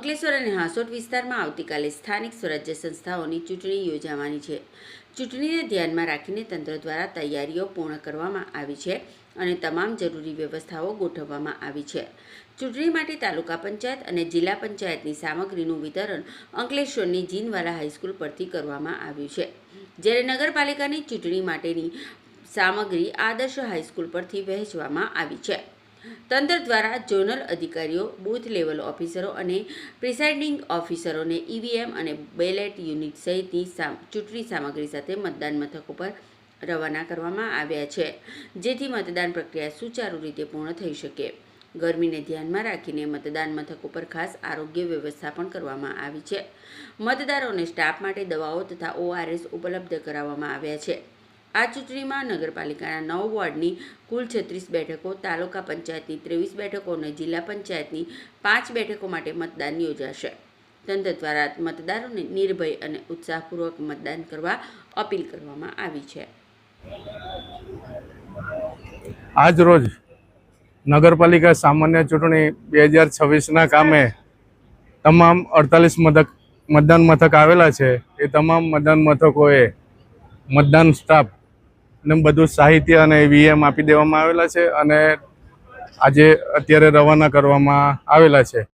અંકલેશ્વર અને હાંસોટ વિસ્તારમાં આવતીકાલે સ્થાનિક સ્વરાજ્ય સંસ્થાઓની ચૂંટણી યોજાવાની છે। ચૂંટણીને ધ્યાનમાં રાખીને તંત્ર દ્વારા તૈયારીઓ પૂર્ણ કરવામાં આવી છે અને તમામ જરૂરી વ્યવસ્થાઓ ગોઠવવામાં આવી છે। ચૂંટણી માટે તાલુકા પંચાયત અને જિલ્લા પંચાયતની સામગ્રીનું વિતરણ અંકલેશ્વરની જીનવાલા હાઈસ્કૂલ પરથી કરવામાં આવ્યું છે, જ્યારે નગરપાલિકાની ચૂંટણી માટેની સામગ્રી આદર્શ હાઈસ્કૂલ પરથી વહેંચવામાં આવી છે। તંત્ર દ્વારા ઝોનલ અધિકારીઓ, બૂથ લેવલ ઓફિસરો અને પ્રિસાઇડિંગ ઓફિસરોને ઈવીએમ અને બેલેટ યુનિટ સહિતની ચૂંટણી સામગ્રી સાથે મતદાન મથકો પર રવાના કરવામાં આવ્યા છે, જેથી મતદાન પ્રક્રિયા સુચારુ રીતે પૂર્ણ થઈ શકે। ગરમીને ધ્યાનમાં રાખીને મતદાન મથકો પર ખાસ આરોગ્ય વ્યવસ્થા પણ કરવામાં આવી છે। મતદારોને સ્ટાફ માટે દવાઓ તથા ORS ઉપલબ્ધ કરાવવામાં આવ્યા છે। આ ચૂંટણીમાં નગરપાલિકાના 9 વોર્ડની કુલ 36 બેઠકો, તાલુકા પંચાયતની 23 બેઠકો અને જિલ્લા પંચાયતની 5 બેઠકો માટે મતદાન યોજાશે। તંત્ર દ્વારા મતદારોને નિર્ભય અને ઉત્સાહપૂર્વક મતદાન કરવા અપીલ કરવામાં આવી છે। આજ રોજ નગરપાલિકા સામાન્ય ચૂંટણી 2026ના કામે તમામ 48 મતદાન મથક આવેલા છે। એ તમામ મતદાન મથકોએ મતદાન સ્ટાફ ને બધું સાહિત્ય અને વીએમ આપી દેવામાં આવેલા છે અને આજે અત્યારે રવાના કરવામાં આવેલા છે।